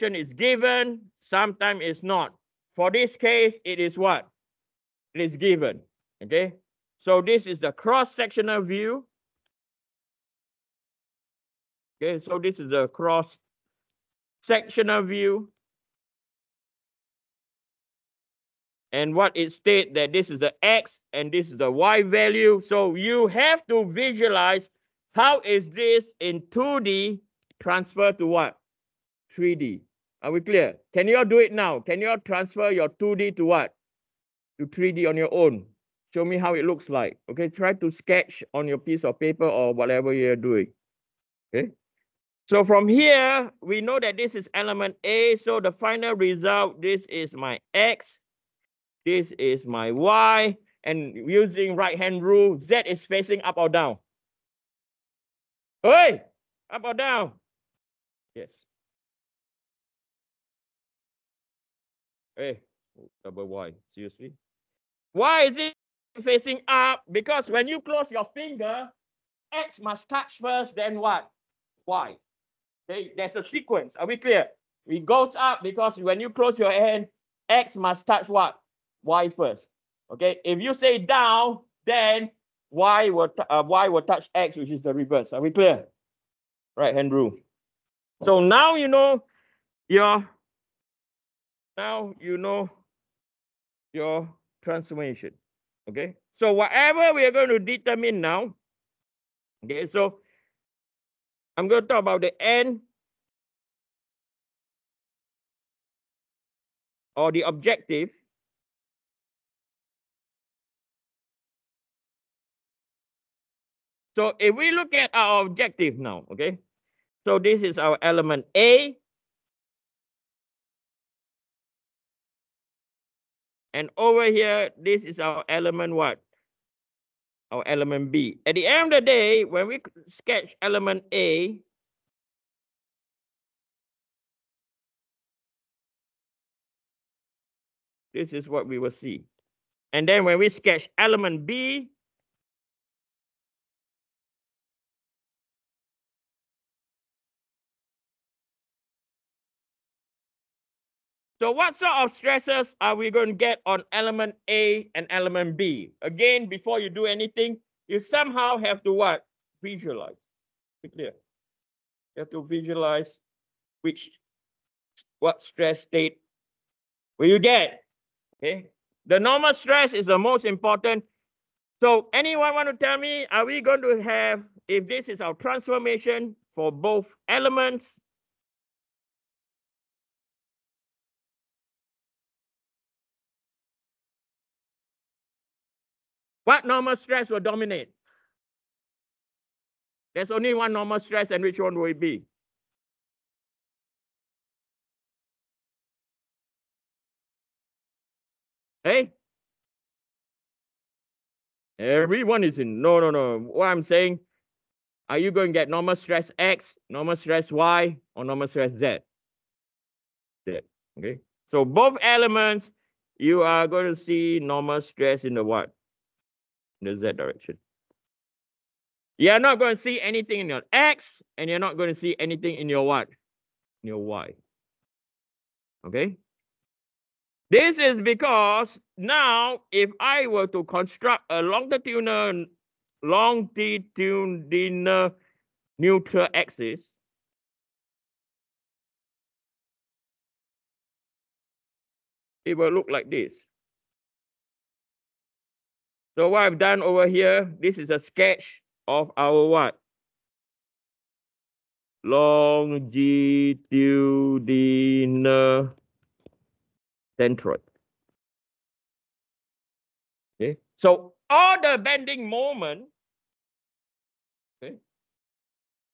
is given, sometimes it's not. For this case, it is what? It is given. Okay. So this is the cross-sectional view. Okay, so this is the cross-sectional view. And what it states that this is the X and this is the Y value. So you have to visualize how is this in 2D transfer to what? 3D. Are we clear? Can you all do it now? Can you all transfer your 2D to what? To 3D on your own. Show me how it looks like. Okay, try to sketch on your piece of paper or whatever you're doing. Okay. So from here, we know that this is element A. So the final result, this is my X. This is my Y. And using right-hand rule, Z is facing up or down? Hey, up or down? Yes. Hey, double Y, seriously? Why is it facing up? Because when you close your finger, X must touch first, then what? Y. Okay, there's a sequence. Are we clear? It goes up because when you close your hand, X must touch what? Y first. Okay, if you say down, then Y will touch X, which is the reverse. Are we clear? Right hand rule. So now you know your transformation. Okay, so whatever we are going to determine now. Okay, so I'm going to talk about the end or the objective. So if we look at our objective now, okay, so this is our element A. And over here, this is our element what? Our element B. At the end of the day, when we sketch element A, this is what we will see. And then when we sketch element B, so what sort of stresses are we going to get on element A and element B? Again, before you do anything, you somehow have to what? Visualize. Be clear. You have to visualize what stress state will you get. Okay. The normal stress is the most important. So anyone want to tell me, are we going to have, if this is our transformation for both elements, what normal stress will dominate? There's only one normal stress, and which one will it be? Hey? Everyone is in. No. What I'm saying, are you going to get normal stress X, normal stress Y, or normal stress Z? Z. Okay. So both elements, you are going to see normal stress in the what? In the Z direction. You're not going to see anything in your X, and you're not going to see anything in your what? In your Y. Okay. This is because now, if I were to construct a longitudinal neutral axis, it will look like this. So what I've done over here, this is a sketch of our what? Longitudinal centroid. Okay. So all the bending moment, okay,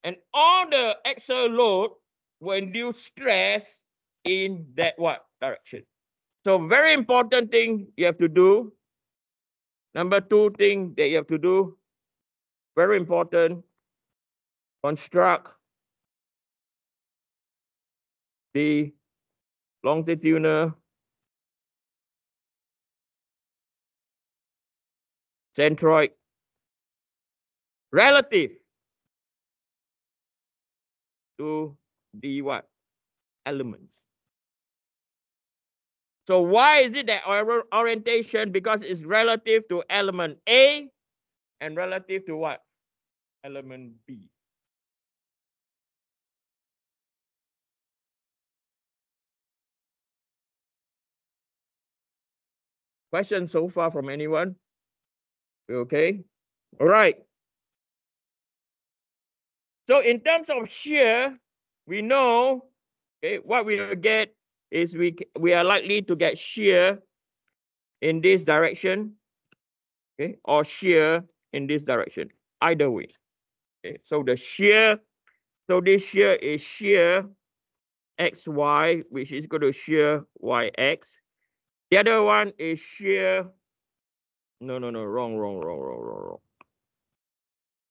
and all the axial load will induce stress in that what direction. So very important thing you have to do. Number 2 thing that you have to do, very important, construct the longitudinal centroid relative to the what? elements. So why is it that orientation? Because it's relative to element A and relative to what? Element B. Question so far from anyone? Okay. All right. So in terms of shear, we know, okay, what we will get is we are likely to get shear in this direction, okay, or shear in this direction, either way. Okay, so the shear, so this shear is shear xy, which is equal to shear yx. The other one is shear, wrong.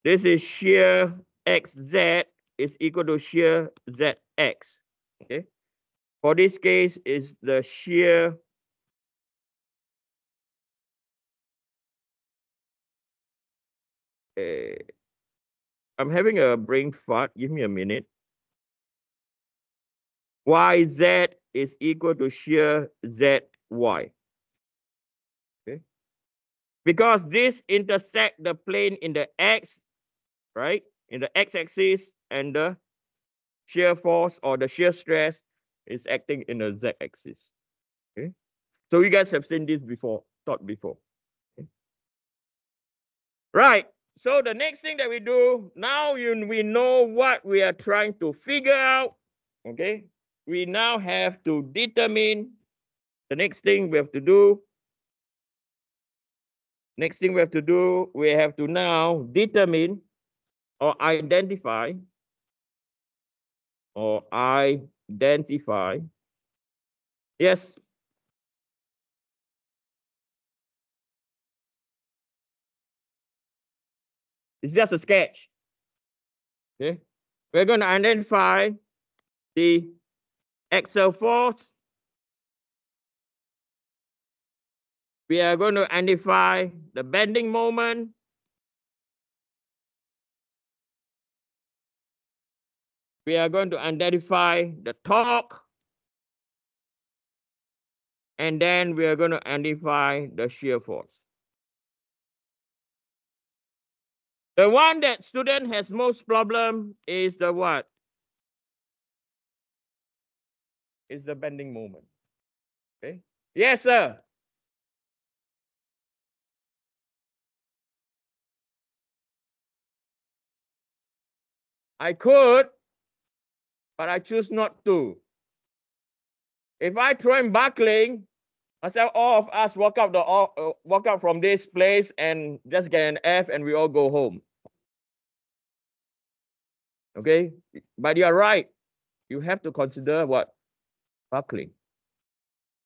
This is shear xz is equal to shear zx. Okay. For this case, is the shear I'm having a brain fart. Give me a minute. YZ is equal to shear ZY. Okay. Because this intersect the plane in the X, right? In the x-axis, and the shear force or the shear stress is acting in the z-axis. Okay. So you guys have seen this before, taught before. Okay. Right. So the next thing that we do, now we know what we are trying to figure out. Okay. We now have to determine the next thing we have to do. Next thing we have to do, we have to now determine or identify Yes. It's just a sketch. Okay. We're going to identify the axial force. We are going to identify the bending moment. We are going to identify the torque. And then we are going to identify the shear force. The one that student has most problem is the what? Is the bending moment. Okay. Yes, sir. I could, but I choose not to. If I throw him buckling, I say all of us walk out from this place and just get an F and we all go home. Okay, but you are right. You have to consider what? Buckling.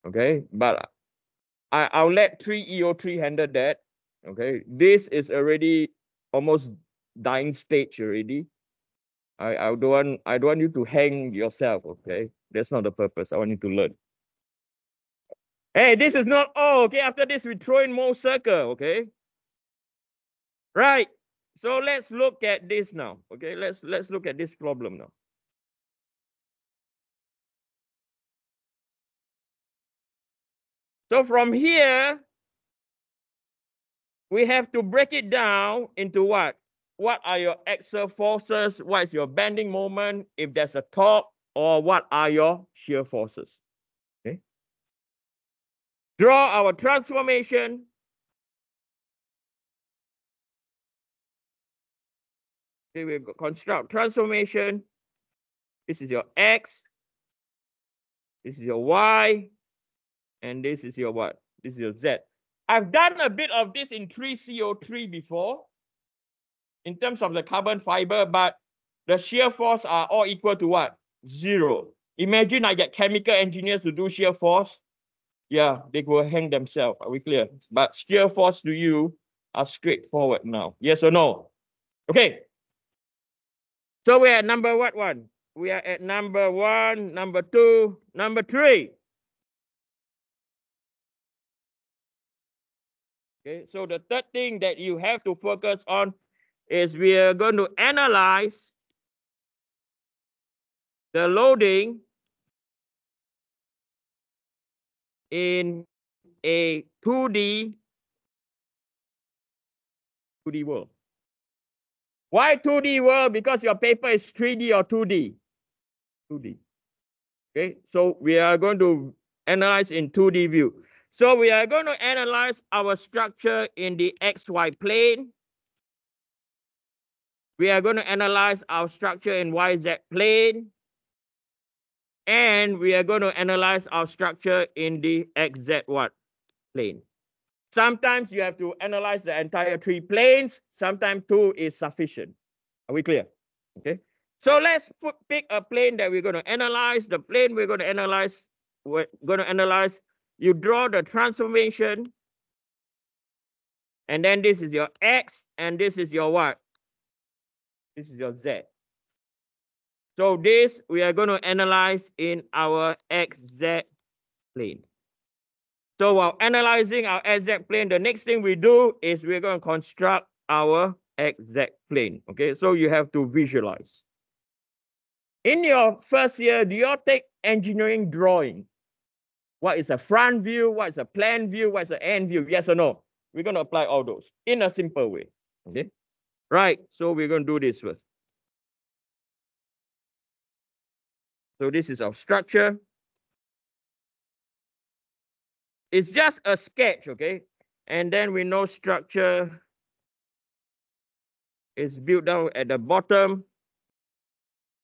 Okay, but I'll let 3EO3 handle that. Okay, this is already almost dying stage already. I don't want you to hang yourself. Okay, that's not the purpose. I want you to learn. Hey, this is not all. Okay, after this we throw in more circle. Okay, right. So let's look at this now. Okay, let's look at this problem now. So from here, we have to break it down into what? What are your axial forces? What is your bending moment? If there's a torque, or what are your shear forces? Okay. Draw our transformation. Okay, we construct transformation. This is your X. This is your Y. And this is your what? This is your Z. I've done a bit of this in 3CO3 before in terms of the carbon fiber, but the shear force are all equal to what? 0. Imagine I get chemical engineers to do shear force. Yeah, they will hang themselves. Are we clear? But shear force to you are straightforward now. Yes or no? Okay. So we're at number what one? We are at number 1, number 2, number 3. Okay, so the third thing that you have to focus on is we are going to analyze the loading in a 2D world. Why 2D world? Because your paper is 3D or 2D? 2D. Okay, so we are going to analyze in 2D view. So we are going to analyze our structure in the XY plane. We are going to analyze our structure in YZ plane. And we are going to analyze our structure in the XZ what? Plane. Sometimes you have to analyze the entire 3 planes. Sometimes 2 is sufficient. Are we clear? Okay. So let's pick a plane that we're going to analyze. The plane we're going to analyze, you draw the transformation. And then this is your X and this is your what? This is your Z. So this we are going to analyze in our XZ plane. So while analyzing our XZ plane, the next thing we do is we're going to construct our XZ plane. Okay, so you have to visualize. In your first year, do you all take engineering drawing? What is a front view? What is a plan view? What is an end view? Yes or no? We're going to apply all those in a simple way. Okay, right. So we're going to do this first. So this is our structure. It's just a sketch, okay? And then we know structure is built down at the bottom.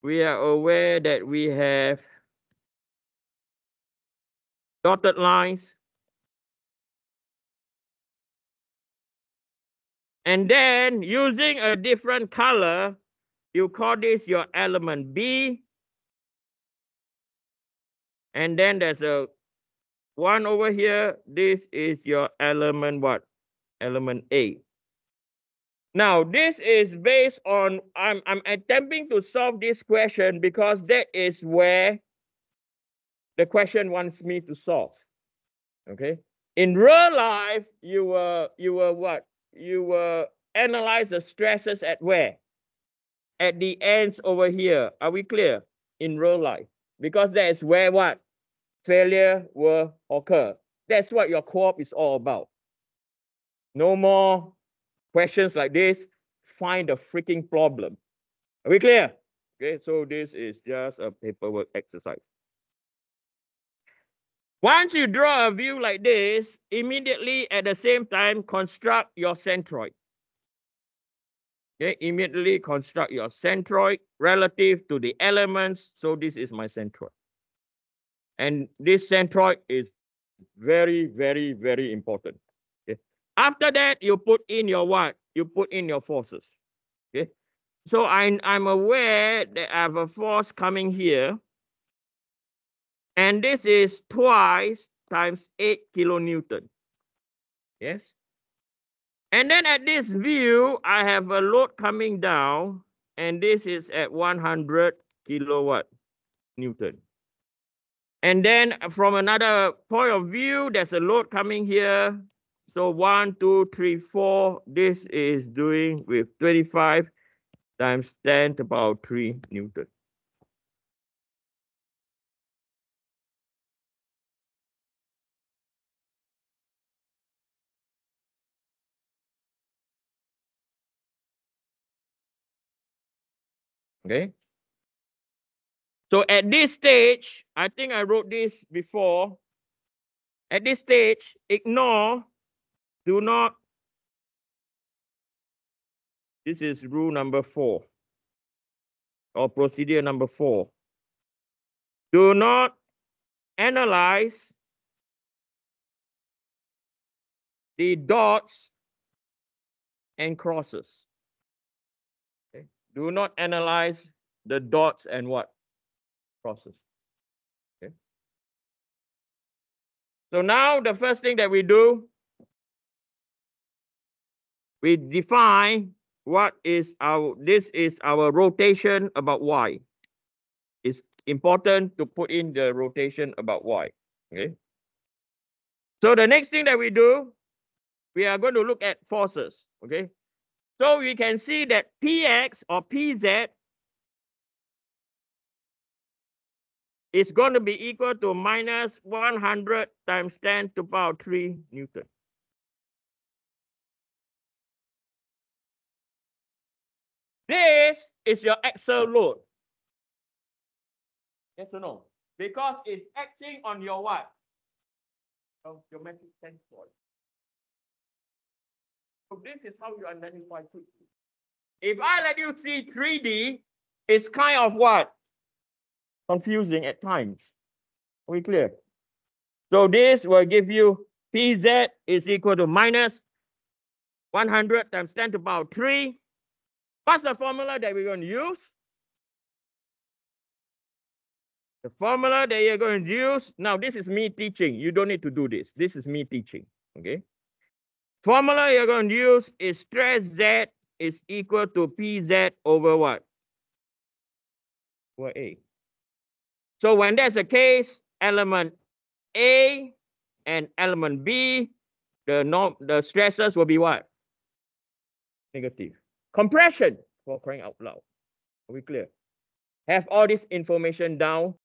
We are aware that we have dotted lines. And then using a different color, you call this your element B. And then there's a one over here. This is your element what? Element A. Now, this is based on, I'm attempting to solve this question because that is where the question wants me to solve. Okay. In real life, you were what? You were analyze the stresses at where? At the ends over here. Are we clear? In real life. Because that is where what? Failure will occur. That's what your co-op is all about. No more questions like this. Find the freaking problem. Are we clear? Okay, so this is just a paperwork exercise. Once you draw a view like this, immediately at the same time, construct your centroid. Okay, immediately construct your centroid relative to the elements. So this is my centroid. And this centroid is very, very, very important. Okay. After that, you put in your what? You put in your forces. Okay. So I'm aware that I have a force coming here. And this is twice times 8 kilonewton. Yes. And then at this view, I have a load coming down. And this is at 100 kilowatt Newton. And then from another point of view, there's a load coming here. So 1, 2, 3, 4. This is doing with 25 times 10 to the power 3 Newton. Okay. So at this stage, I think I wrote this before. At this stage, ignore, do not. This is rule number 4 or procedure number 4. Do not analyze the dots and crosses. Okay. Do not analyze the dots and what? Crosses. Okay. So now the first thing that we do, we define what is our, this is our rotation about y. It's important to put in the rotation about y. Okay. So the next thing that we do, we are going to look at forces. Okay. So we can see that Px or Pz is going to be equal to minus 100 times 10 to the power 3 Newton. This is your axial load. Yes or no? Because it's acting on your what? Geometric tensor. So this is how you identify quickly. If I let you see 3D, it's kind of what? Confusing at times. Are we clear? So this will give you PZ is equal to minus 100 times 10 to the power 3. What's the formula that we're going to use? The formula that you're going to use, now this is me teaching. You don't need to do this. This is me teaching, okay? Formula you're going to use is stress Z is equal to PZ over what? Over A. So when that's the case, element A and element B, the stresses will be what? Negative. Compression, for crying out loud. Are we clear? Have all this information down